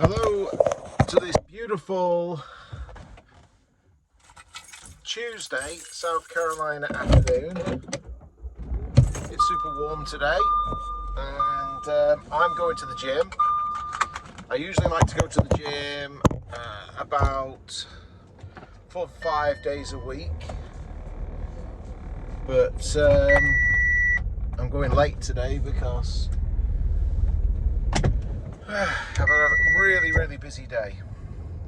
Hello to this beautiful Tuesday, South Carolina afternoon. It's super warm today and I'm going to the gym. I usually like to go to the gym about 4 or 5 days a week, but I'm going late today because I've had a really busy day.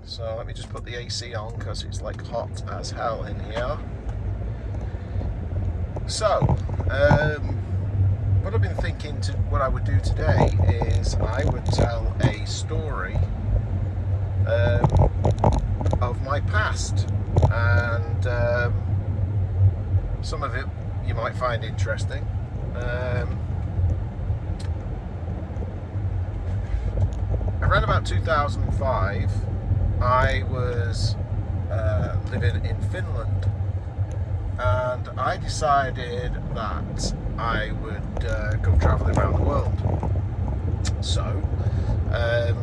So let me just put the AC on because it's like hot as hell in here. So, what I've been thinking what I would do today is I would tell a story of my past, and some of it you might find interesting. Around about 2005, I was living in Finland, and I decided that I would go travelling around the world. So I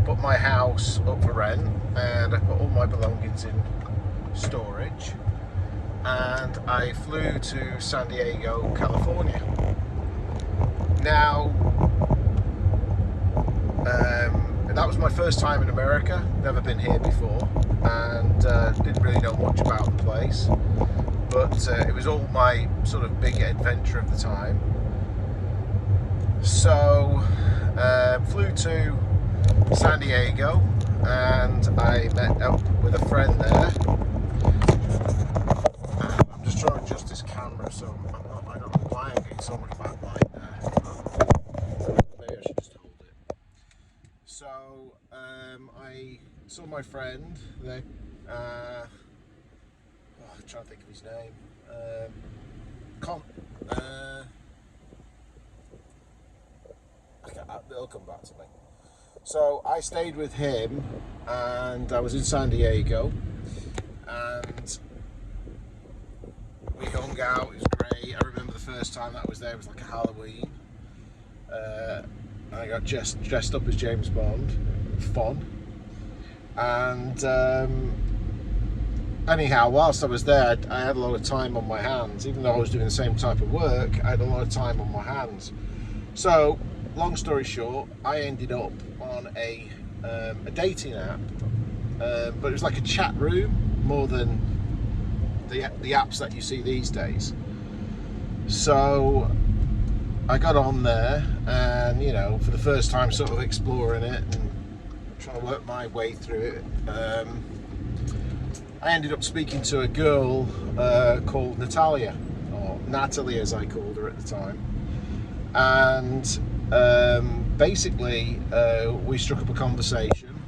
put my house up for rent and I put all my belongings in storage, and I flew to San Diego, California. Now, that was my first time in America, never been here before, and didn't really know much about the place, but it was all my sort of big adventure of the time. So flew to San Diego and I met up with a friend there. I'm just trying to adjust this camera so I don't know why I'm getting so much backlight there. Maybe I should just hold it. So I saw my friend there. I'm trying to think of his name. It'll come back to me. So I stayed with him, and I was in San Diego, and we hung out. It was great. I remember the first time that I was there, it was like a Halloween. I got dressed up as James Bond. Fun. And anyhow, whilst I was there, I had a lot of time on my hands. Even though I was doing the same type of work, I had a lot of time on my hands. So, long story short, I ended up on a dating app, but it was like a chat room more than the apps that you see these days. So I got on there, and for the first time, sort of exploring it and trying to work my way through it. I ended up speaking to a girl called Natalia, or Natalie as I called her at the time, and basically we struck up a conversation,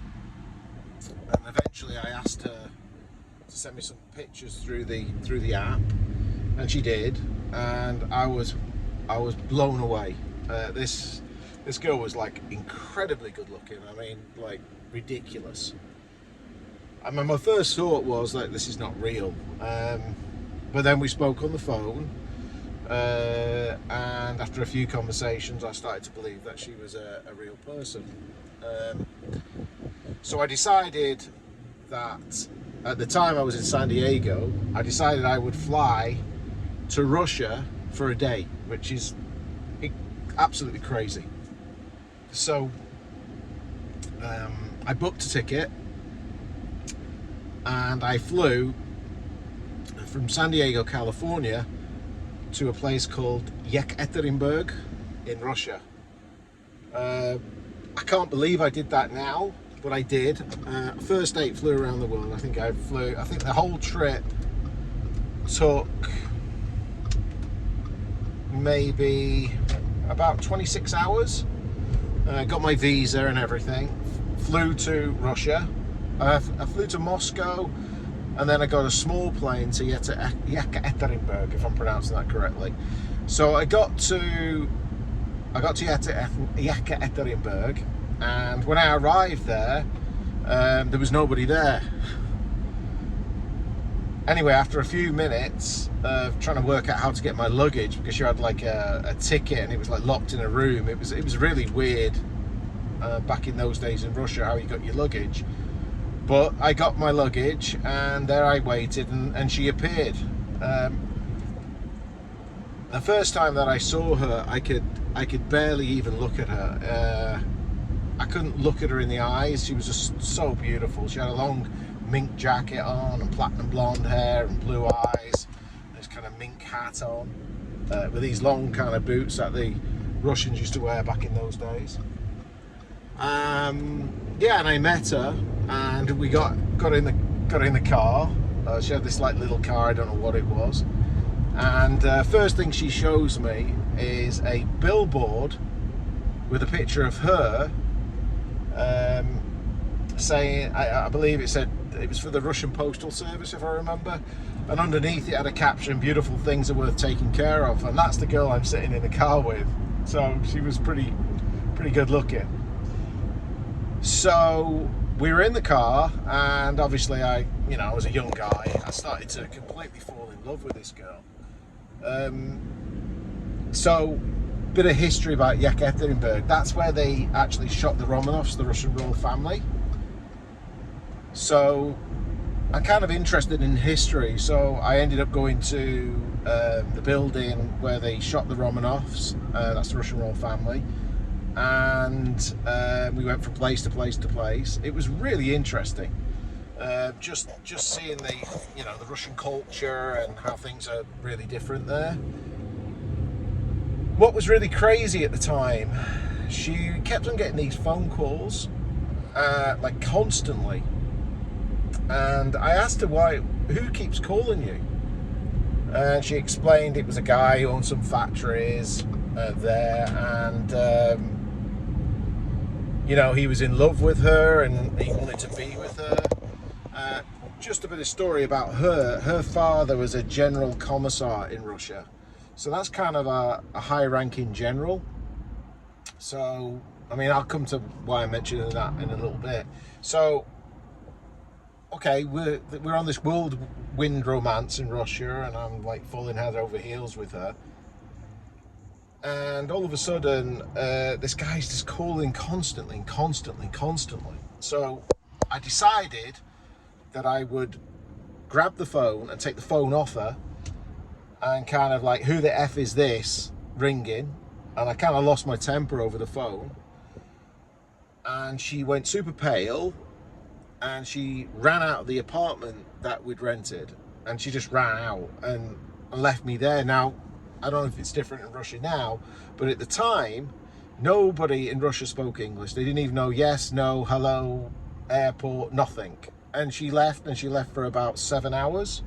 and eventually I asked her to send me some pictures through the app, and she did, and I was blown away. This girl was like incredibly good looking. I mean, like ridiculous. I mean, my first thought was like, this is not real, but then we spoke on the phone. And after a few conversations, I started to believe that she was a real person. So I decided that at the time I was in San Diego, I decided I would fly to Russia for a day, which is absolutely crazy. So I booked a ticket and I flew from San Diego, California, to a place called Yekaterinburg in Russia. I can't believe I did that now, but I did. First date, flew around the world. I think the whole trip took maybe about 26 hours. Got my visa and everything. Flew to Russia. I flew to Moscow, and then I got a small plane to Yekaterinburg, if I'm pronouncing that correctly. So I got to Yekaterinburg, and when I arrived there was nobody there. Anyway, after a few minutes of trying to work out how to get my luggage, because you had like a ticket and it was like locked in a room, it was really weird back in those days in Russia, how you got your luggage. But I got my luggage, and there I waited, and she appeared. The first time that I saw her, I could barely even look at her. I couldn't look at her in the eyes. She was just so beautiful. She had a long mink jacket on and platinum blonde hair and blue eyes. This kind of mink hat on with these long kind of boots that the Russians used to wear back in those days. Yeah, and I met her, and we got in the car. She had this like little car. I don't know what it was. And first thing she shows me is a billboard with a picture of her, saying, I believe it said it was for the Russian Postal Service, if I remember, and underneath it had a caption, "Beautiful things are worth taking care of," and that's the girl I'm sitting in the car with. So she was pretty good looking. So we were in the car, and obviously I was a young guy. I started to completely fall in love with this girl. So, bit of history about Yekaterinburg. That's where they actually shot the Romanovs, the Russian royal family. So, I'm kind of interested in history. So, I ended up going to the building where they shot the Romanovs. That's the Russian royal family. And we went from place to place to place. It was really interesting. Just seeing the Russian culture and how things are really different there. What was really crazy at the time, she kept on getting these phone calls, like constantly. And I asked her who keeps calling you? And she explained it was a guy who owned some factories there, and he was in love with her and he wanted to be with her. Just a bit of story about her. Her father was a general commissar in Russia. So that's kind of a high-ranking general. So, I mean, I'll come to why I'm mentioning that in a little bit. So, okay, we're on this whirlwind romance in Russia, and I'm like falling head over heels with her. And all of a sudden, this guy's just calling constantly. So I decided that I would grab the phone and take the phone off her, and kind of like, who the F is this ringing? And I kind of lost my temper over the phone, and she went super pale, and she ran out of the apartment that we'd rented, and she just ran out and left me there. Now, I don't know if it's different in Russia now, but at the time, nobody in Russia spoke English. They didn't even know yes, no, hello, airport, nothing. And she left for about 7 hours.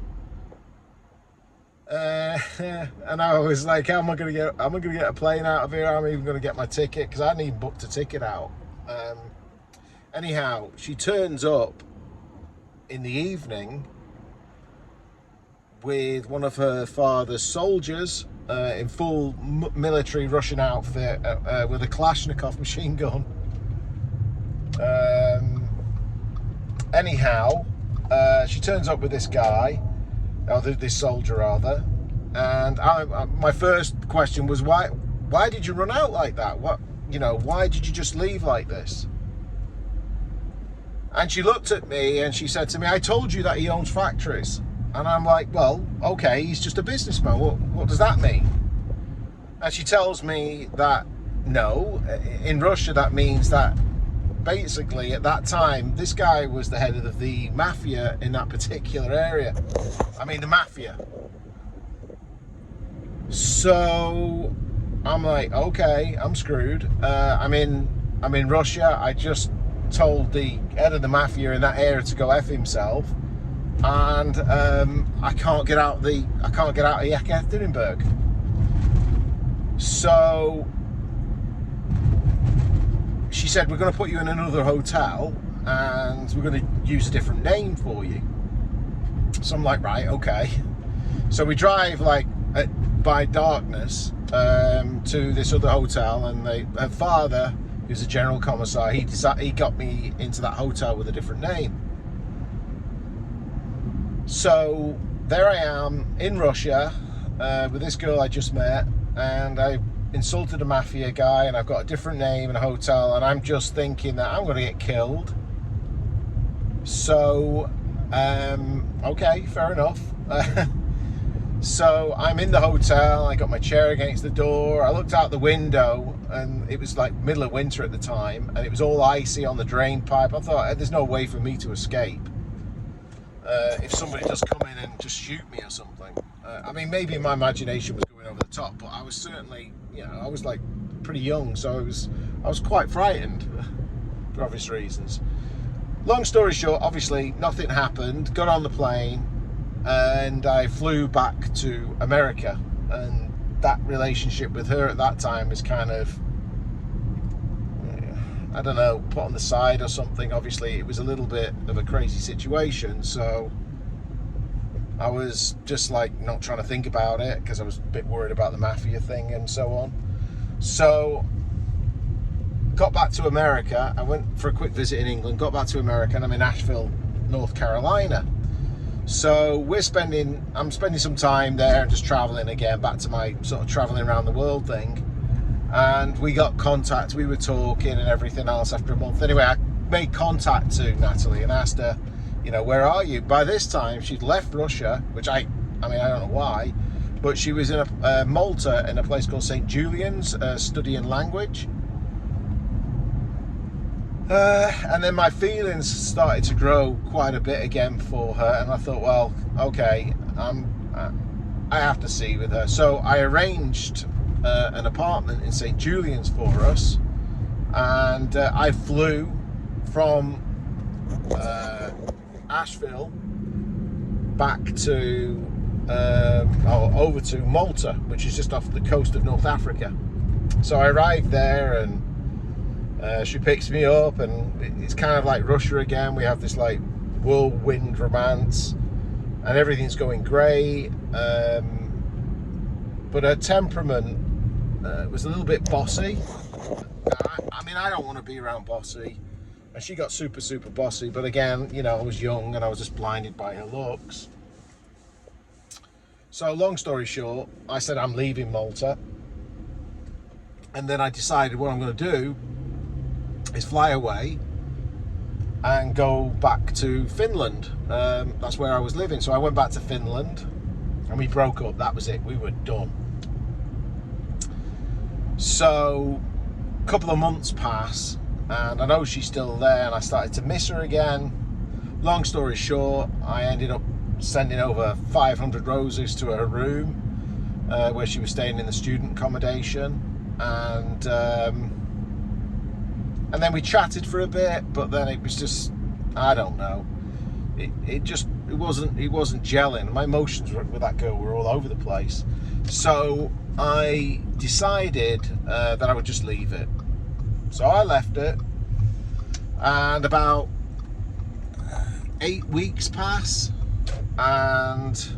And I was like, how am I gonna get a plane out of here? I'm even gonna get my ticket, because I hadn't even booked a ticket out. Anyhow, she turns up in the evening with one of her father's soldiers in full military Russian outfit with a Kalashnikov machine gun. Anyhow, she turns up with this guy, or this soldier rather, and my first question was, why did you run out like that? Why did you just leave like this? And she looked at me and she said to me, I told you that he owns factories. And I'm like, well, okay, he's just a businessman. What does that mean? And she tells me that, no, in Russia that means that basically at that time, this guy was the head of the mafia in that particular area. I mean, the mafia. So I'm like, okay, I'm screwed. I'm in Russia. I just told the head of the mafia in that area to go F himself, and I can't get out of Yekaterinburg. So she said, we're going to put you in another hotel and we're going to use a different name for you. So I'm like, right, okay. So we drive like by darkness to this other hotel, and her father, who's a general commissar, he got me into that hotel with a different name. So there I am in Russia with this girl I just met, and I insulted a mafia guy, and I've got a different name in a hotel, and I'm just thinking that I'm going to get killed. So, okay, fair enough. So I'm in the hotel, I got my chair against the door, I looked out the window, and it was like middle of winter at the time, and it was all icy on the drain pipe. I thought, there's no way for me to escape if somebody does come in and just shoot me or something. I mean, maybe my imagination was going over the top, but I was certainly, I was like pretty young, so I was quite frightened for obvious reasons. Long story short, obviously nothing happened, got on the plane, and I flew back to America, and that relationship with her at that time was kind of, I don't know, put on the side or something. Obviously it was a little bit of a crazy situation, so I was just like not trying to think about it because I was a bit worried about the mafia thing and so on. So got back to America. I went for a quick visit in England, got back to America, and I'm in Asheville, North Carolina. So I'm spending some time there and just traveling again, back to my sort of traveling around the world thing. And we got contact, we were talking and everything else after a month. Anyway, I made contact to Natalie and asked her, where are you? By this time, she'd left Russia, which I don't know why, but she was in Malta in a place called St Julian's, studying language. And then my feelings started to grow quite a bit again for her, and I thought, well, okay, I have to see with her. So I arranged an apartment in St Julian's for us, and I flew from Asheville back to over to Malta, which is just off the coast of North Africa. So I arrived there, and she picks me up, and it's kind of like Russia again. We have this like whirlwind romance, and everything's going great. But her temperament was a little bit bossy. I don't want to be around bossy, and she got super bossy. But again, I was young and I was just blinded by her looks. So long story short, I said I'm leaving Malta, and then I decided what I'm going to do is fly away and go back to Finland. That's where I was living. So I went back to Finland, and we broke up. That was it. We were done. So a couple of months pass, and I know she's still there, and I started to miss her again. Long story short, I ended up sending over 500 roses to her room where she was staying in the student accommodation, and then we chatted for a bit, but then it was just, I don't know, it wasn't gelling. My emotions with that girl were all over the place. So I decided that I would just leave it. So I left it, and about 8 weeks pass, and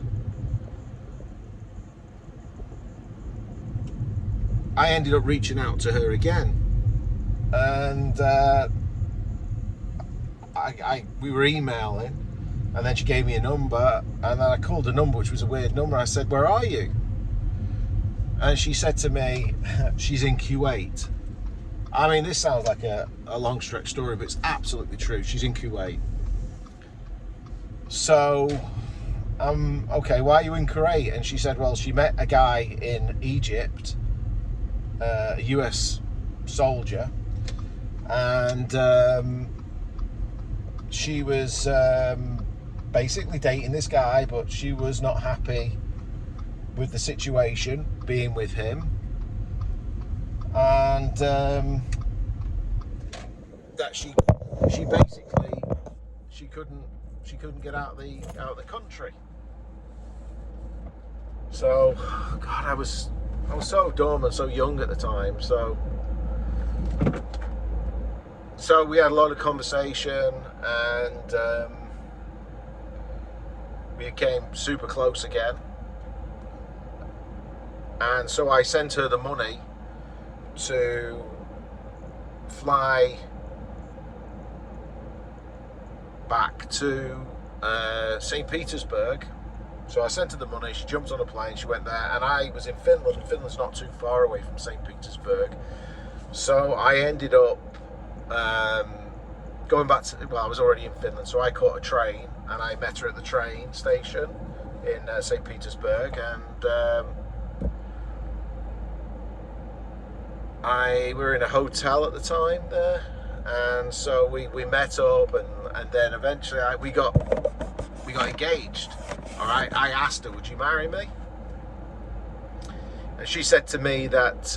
I ended up reaching out to her again. And we were emailing, and then she gave me a number, and then I called a number which was a weird number. I said, "Where are you?" And she said to me, she's in Kuwait. I mean, this sounds like a long stretch story, but it's absolutely true. She's in Kuwait. So okay, why are you in Kuwait? And she said, well, she met a guy in Egypt, a US soldier, and she was basically dating this guy, but she was not happy with the situation, being with him, and that she basically she couldn't get out of the country. So God, I was so dumb and so young at the time. So we had a lot of conversation, and we became super close again. And so I sent her the money to fly back to St Petersburg So I sent her the money, she jumped on a plane, she went there, and I was in Finland, and Finland's not too far away from St Petersburg. So I ended up going back to, well, I was already in Finland, so I caught a train, and I met her at the train station in St Petersburg, and we were in a hotel at the time there, and so we met up, and then eventually we got engaged. All right, I asked her, would you marry me? And she said to me that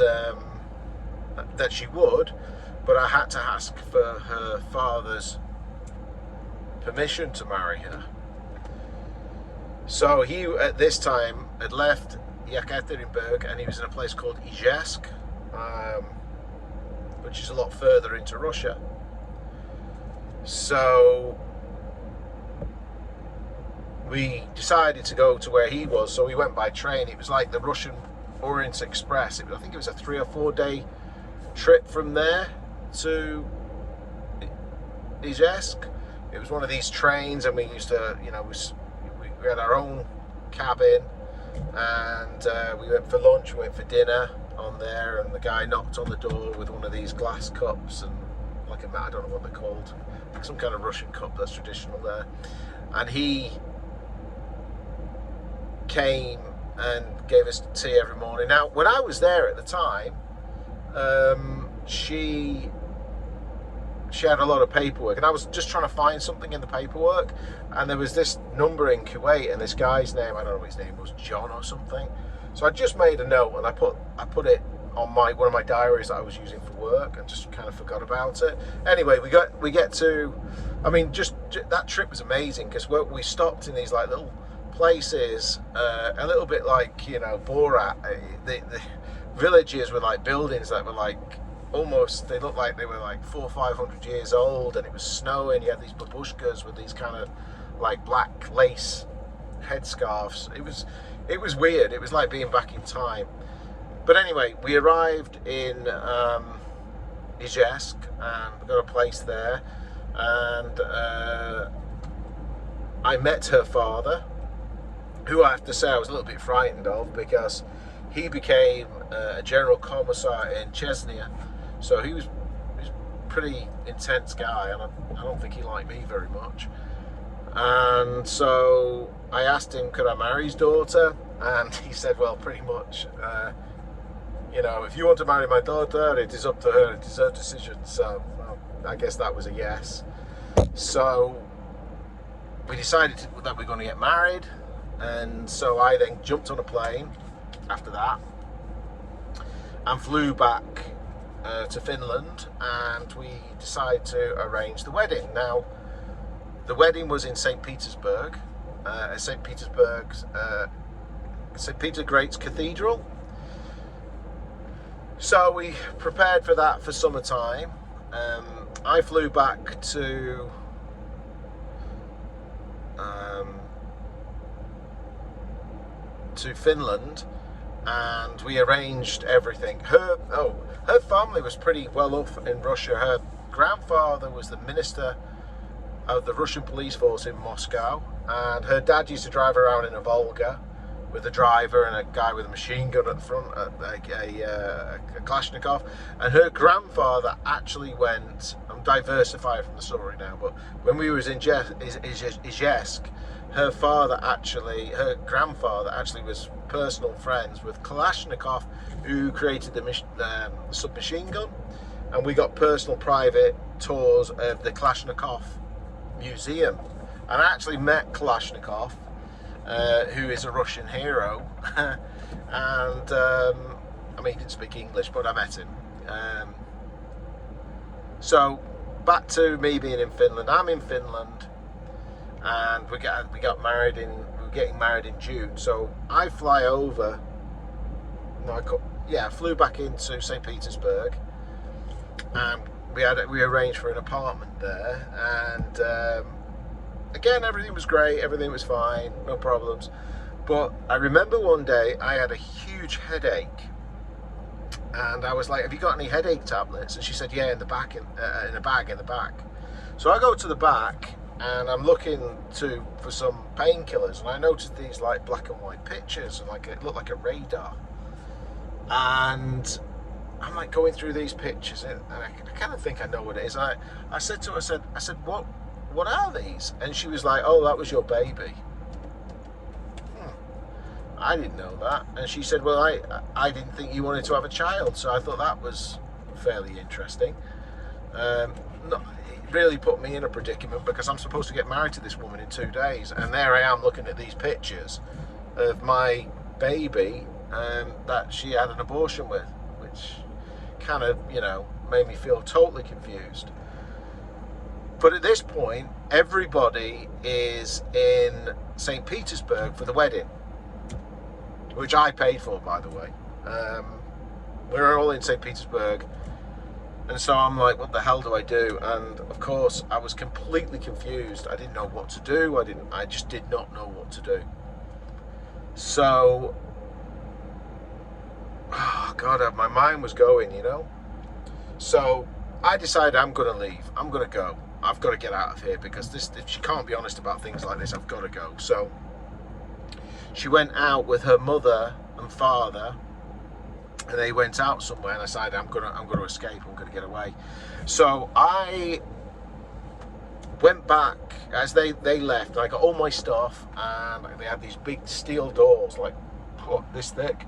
that she would, but I had to ask for her father's permission to marry her. So he, at this time, had left Yekaterinburg, and he was in a place called Izhevsk, which is a lot further into Russia. So we decided to go to where he was, so we went by train. It was like the Russian Orient Express. I think it was a 3 or 4 day trip from there to Izhevsk. It was one of these trains, and we used to, you know, we had our own cabin, and we went for lunch, we went for dinner on there, and the guy knocked on the door with one of these glass cups, and like a, I don't know what they're called, some kind of Russian cup that's traditional there, and he came and gave us tea every morning. Now, when I was there at the time, she had a lot of paperwork, and I was just trying to find something in the paperwork, and there was this number in Kuwait, and this guy's name, I don't know what his name was, John or something. So I just made a note, and I put it on one of my diaries that I was using for work, and just kind of forgot about it. Anyway, we get to, I mean, just that trip was amazing, because we stopped in these like little places, a little bit like, you know, Borat. The villages were like buildings that were like almost, they looked like they were like 400 or 500 years old, and it was snowing. You had these babushkas with these kind of like black lace headscarves. It was weird. It was like being back in time. But anyway, we arrived in Izhevsk, and we got a place there, and I met her father, who I have to say I was a little bit frightened of, because he became a general commissar in Chechnya. So he was a pretty intense guy, and I don't think he liked me very much. And so I asked him, could I marry his daughter? And he said, well, pretty much, you know, if you want to marry my daughter, it is up to her, it is her decision. So well, I guess that was a yes. So we decided that we're going to get married, and so I then jumped on a plane after that and flew back to Finland, and we decided to arrange the wedding. Now, the wedding was in St Petersburg, St Peter the Great's Cathedral. So we prepared for that for summertime. I flew back to Finland, and we arranged everything. Her family was pretty well off in Russia. Her grandfather was the minister of the Russian police force in Moscow, and her dad used to drive around in a Volga with a driver and a guy with a machine gun at the front, a Kalashnikov. And her grandfather actually went, I'm diversifying from the story now, but when we was in Izhevsk, her grandfather actually was personal friends with Kalashnikov, who created the submachine gun, and we got personal private tours of the Kalashnikov Museum, and I actually met Kalashnikov, who is a Russian hero, and I mean, he didn't speak English, but I met him. So back to me being in Finland. I'm in Finland, and we got married we're getting married in June. So I fly over. I flew back into St Petersburg, and we arranged for an apartment there, and again, everything was great, everything was fine, no problems. But I remember one day I had a huge headache, and I was like, have you got any headache tablets? And she said, yeah, in the back, in a bag in the back. So I go to the back, and I'm looking for some painkillers, and I noticed these like black and white pictures, and like it looked like a radar. And I'm like going through these pictures, and I kind of think I know what it is. And I said to her, I said, what are these? And she was like, oh, that was your baby. I didn't know that. And she said, well, I didn't think you wanted to have a child, so I thought that was fairly interesting. It really put me in a predicament, because I'm supposed to get married to this woman in 2 days, and there I am looking at these pictures of my baby that she had an abortion with, which kind of, you know, made me feel totally confused. But at this point, everybody is in St Petersburg for the wedding, which I paid for, by the way. We're all in St Petersburg, and so I'm like, what the hell do I do? And of course, I was completely confused. I didn't know what to do. I just did not know what to do. So, oh God, my mind was going, you know. So I decided I'm going to leave. I'm going to go. I've got to get out of here, because if she can't be honest about things like this, I've got to go. So she went out with her mother and father, and they went out somewhere, and I decided I'm going to escape. I'm going to get away. So I went back as they left, and I got all my stuff, and they had these big steel doors like this thick,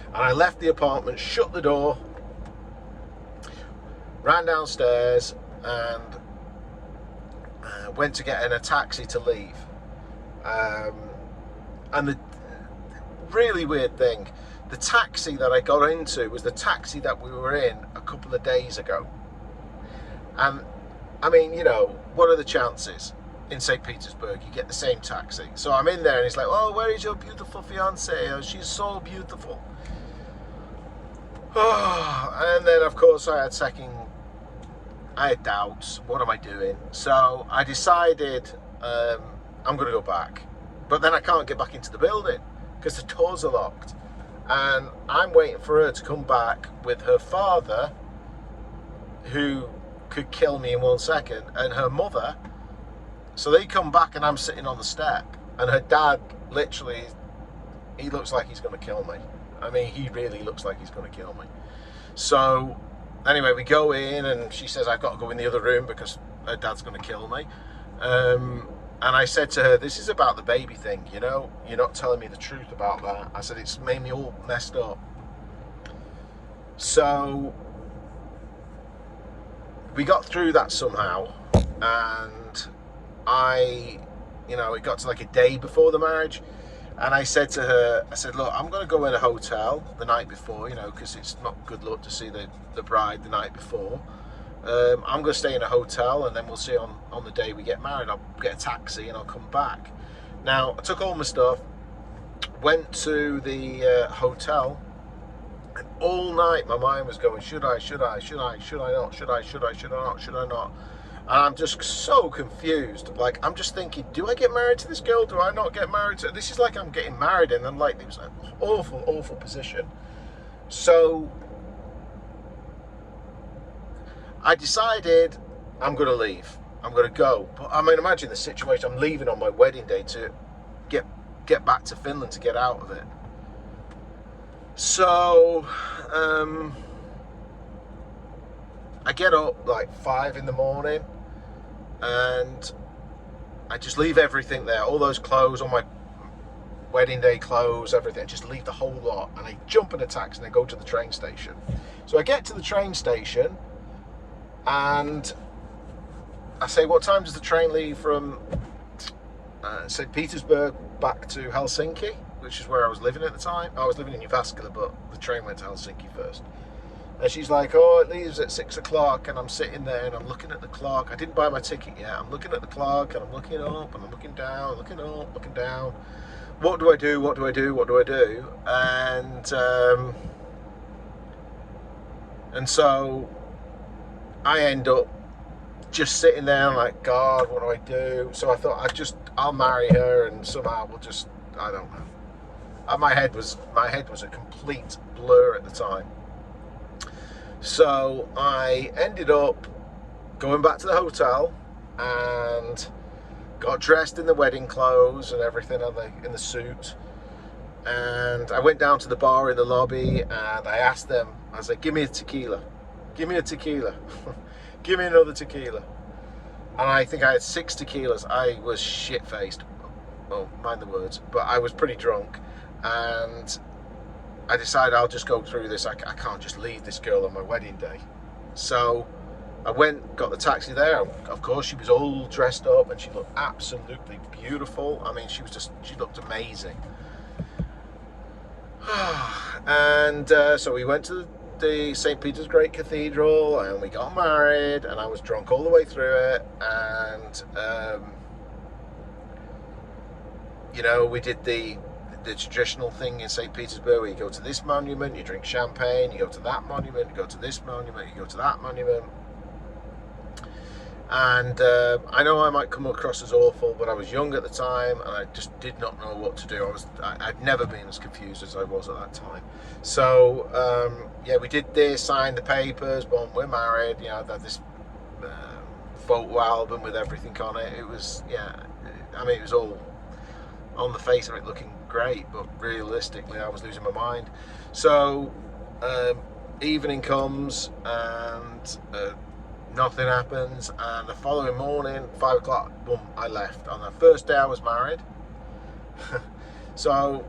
and I left the apartment, shut the door, ran downstairs, and went to get in a taxi to leave. And the really weird thing, the taxi that I got into was the taxi that we were in a couple of days ago. And I mean, you know, what are the chances in St. Petersburg you get the same taxi? So I'm in there, and he's like, oh, where is your beautiful fiancée? Oh, she's so beautiful. Oh, and then of course I had doubts. What am I doing? So I decided I'm going to go back. But then I can't get back into the building because the doors are locked. And I'm waiting for her to come back with her father, who could kill me in 1 second, and her mother. So they come back, and I'm sitting on the step, and her dad, literally, he looks like he's going to kill me. I mean, he really looks like he's going to kill me. So anyway, we go in, and she says I've got to go in the other room because her dad's going to kill me. And I said to her, this is about the baby thing, you know? You're not telling me the truth about that. I said, it's made me all messed up. So we got through that somehow, and it got to like a day before the marriage, and I said to her, I said, look, I'm going to go in a hotel the night before, you know, because it's not good luck to see the bride the night before. I'm going to stay in a hotel, and then we'll see on the day we get married. I'll get a taxi and I'll come back. Now, I took all my stuff, went to the hotel, and all night my mind was going, should I not, should I not? And I'm just so confused. Like, I'm just thinking, do I get married to this girl? Do I not get married to her? This is like I'm getting married, and then like it was an awful, awful position. So I decided I'm going to leave. I'm going to go. But I mean, imagine the situation. I'm leaving on my wedding day to get back to Finland, to get out of it. So I get up like 5 in the morning, and I just leave everything there. All those clothes, all my wedding day clothes, everything. I just leave the whole lot, and I jump in a taxi and I go to the train station. So I get to the train station, and I say, what time does the train leave from St Petersburg back to Helsinki, which is where I was living at the time. I was living in Jyväskylä, but the train went to Helsinki first. And she's like, oh, it leaves at 6 o'clock, and I'm sitting there and I'm looking at the clock. I didn't buy my ticket yet. I'm looking at the clock, and I'm looking up, and I'm looking down, looking up, looking down. What do I do? What do I do? What do I do? And so I end up just sitting there like, God, what do I do? So I thought I'll marry her, and somehow we'll just, I don't know. My head was a complete blur at the time. So I ended up going back to the hotel, and got dressed in the wedding clothes and everything, in the suit. And I went down to the bar in the lobby and I asked them, I was like, give me a tequila. Give me a tequila. Give me another tequila. And I think I had 6 tequilas. I was shit-faced. Oh, mind the words. But I was pretty drunk. And I decided I'll just go through this. I can't just leave this girl on my wedding day. So I went, got the taxi there. Of course, she was all dressed up and she looked absolutely beautiful. I mean, she looked amazing. And so we went to the St Petersburg Great Cathedral and we got married, and I was drunk all the way through it. And you know, we did the traditional thing in St Petersburg where you go to this monument, you drink champagne, you go to that monument, you go to this monument, you go to that monument. And I know I might come across as awful, but I was young at the time and I just did not know what to do. I'd never been as confused as I was at that time. So yeah, we did this, signed the papers, boom, we're married. You know, I had this photo album with everything on it. It was, yeah, I mean, it was all on the face of it looking great, but realistically I was losing my mind. So evening comes and nothing happens, and the following morning, 5 o'clock, boom, I left. On the first day I was married. So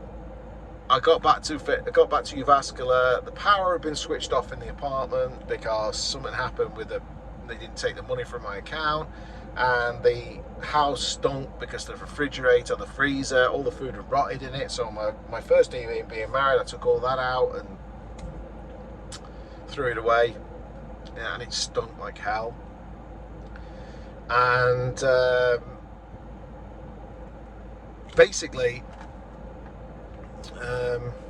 I got back to Uvascular. The power had been switched off in the apartment because something happened with they didn't take the money from my account, and the house stunk because the refrigerator, the freezer, all the food had rotted in it. So my first evening being married, I took all that out and threw it away. Yeah, and it stunk like hell. And basically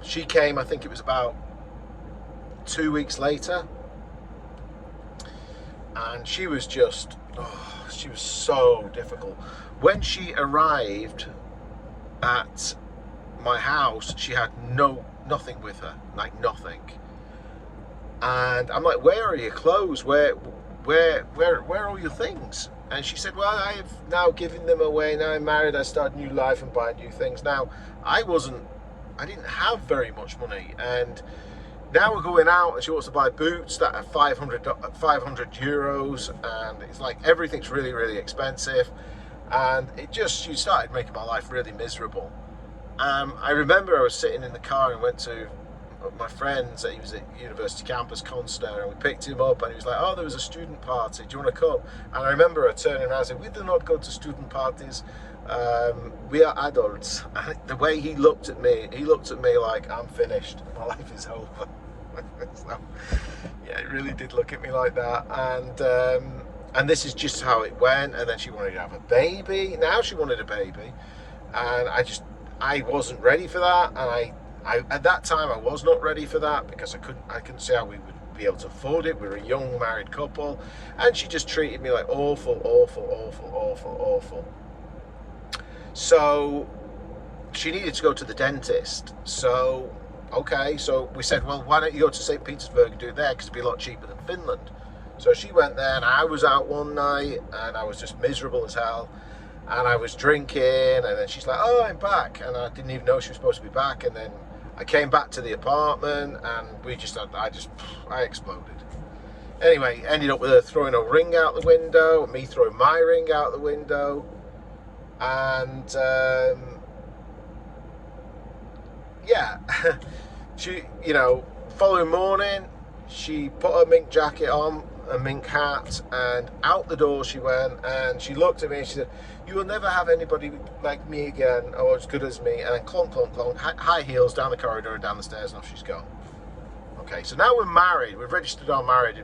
she came, I think it was about 2 weeks later, and she was just, she was so difficult. When she arrived at my house, she had nothing with her, like nothing. And I'm like, where are your clothes? Where are all your things? And she said, well, I've now given them away. Now I'm married, I start a new life and buy new things. Now, I didn't have very much money. And now we're going out and she wants to buy boots that are 500 euros. And it's like, everything's really, really expensive. And she started making my life really miserable. I remember I was sitting in the car and went to my friends, he was at university campus, Conster, and we picked him up and he was like, oh, there was a student party, do you want to come? And I remember her turning around and saying, we do not go to student parties, we are adults. And the way he looked at me like, I'm finished, my life is over. So, yeah, it really did look at me like that. And this is just how it went. And then she wanted to have a baby. Now she wanted a baby, and I wasn't ready for that. And at that time I was not ready for that because I couldn't see how we would be able to afford it. We were a young married couple, and she just treated me like awful. So she needed to go to the dentist. So okay, so we said, well, why don't you go to St Petersburg and do it there, because it'd be a lot cheaper than Finland. So she went there, and I was out one night and I was just miserable as hell. And I was drinking, and then she's like, oh, I'm back. And I didn't even know she was supposed to be back. And then I came back to the apartment, and I exploded. Anyway, ended up with her throwing a ring out the window, and me throwing my ring out the window. And yeah, she, following morning, she put her mink jacket on, a mink hat, and out the door she went, and she looked at me and she said, you will never have anybody like me again, or as good as me. And then clonk, clonk, clonk, high heels down the corridor and down the stairs, and off she's gone. Okay, so now we're married. We've registered our marriage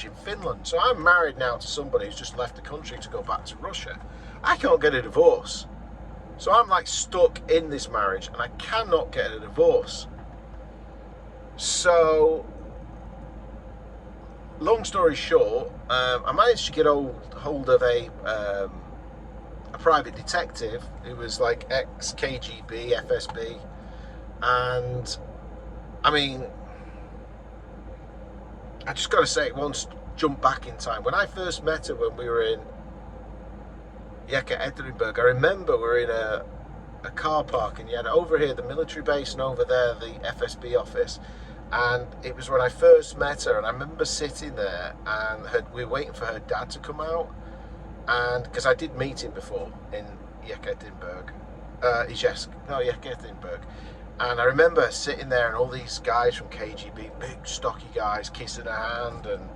in Finland. So I'm married now to somebody who's just left the country to go back to Russia. I can't get a divorce. So I'm like stuck in this marriage, and I cannot get a divorce. So long story short, I managed to get hold of a private detective who was like ex-KGB, FSB, and I mean, I just got to say, once jump back in time. When I first met her, when we were in Yekaterinburg. I remember we're in a car park, and you had over here the military base and over there the FSB office. And it was when I first met her, and I remember sitting there, and we were waiting for her dad to come out, and because I did meet him before in Yekaterinburg, Yekaterinburg, and I remember sitting there, and all these guys from KGB, big stocky guys, kissing her hand, and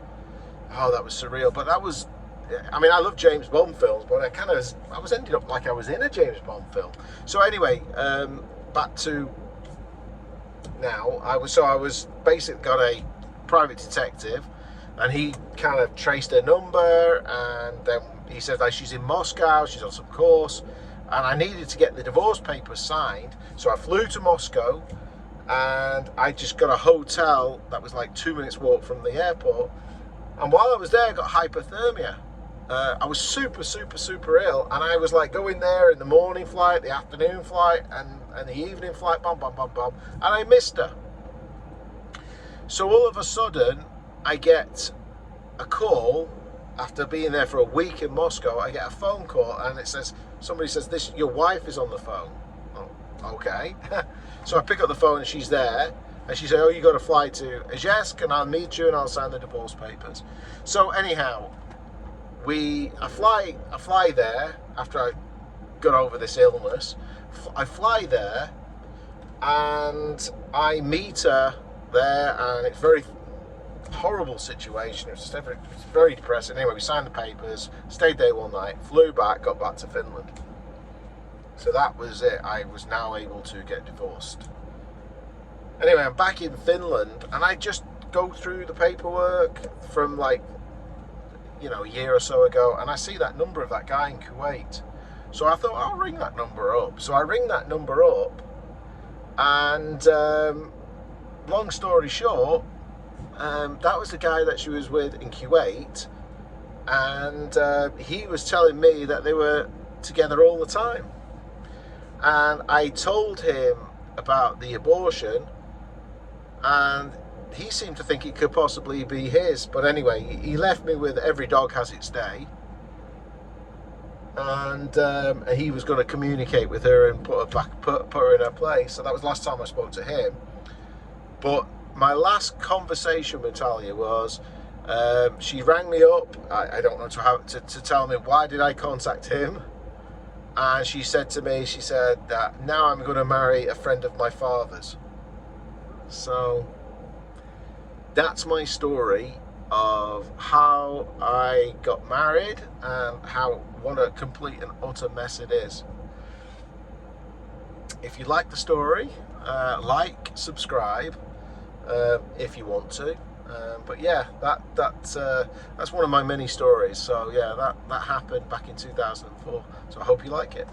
oh, that was surreal. But that was, I mean, I love James Bond films, but I was ended up like I was in a James Bond film. So anyway, back to now. I was basically got a private detective, and he kind of traced her number, and then he said that she's in Moscow, she's on some course, and I needed to get the divorce papers signed. So I flew to Moscow, and I just got a hotel that was like 2 minutes walk from the airport. And while I was there, I got hypothermia. I was super ill, and I was like going there in the morning flight, the afternoon flight, and the evening flight, and I missed her. So all of a sudden, I get a call after being there for a week in Moscow. I get a phone call, and somebody says, your wife is on the phone. Oh, okay. So I pick up the phone, and she's there. And she said, oh, you got to fly to Izhevsk, and I'll meet you, and I'll sign the divorce papers. So anyhow, I fly there after I got over this illness. I fly there, and I meet her there, and it's a very horrible situation. It's very depressing. Anyway, we signed the papers, stayed there one night, flew back, got back to Finland. So that was it. I was now able to get divorced. Anyway, I'm back in Finland, and I just go through the paperwork from like, a year or so ago, and I see that number of that guy in Kuwait. So I thought, I'll ring that number up. So I ring that number up, and long story short, that was the guy that she was with in Kuwait, and he was telling me that they were together all the time. And I told him about the abortion, and he seemed to think it could possibly be his. But anyway, he left me with every dog has its day, and he was going to communicate with her and put her in her place. So that was the last time I spoke to him. But my last conversation with Talia was, she rang me up. I don't know to tell me why did I contact him. And she said to me, she said that now I'm going to marry a friend of my father's. So that's my story of how I got married and what a complete and utter mess it is. If you like the story, subscribe if you want to. But yeah, that's one of my many stories. So yeah, that happened back in 2004. So I hope you like it.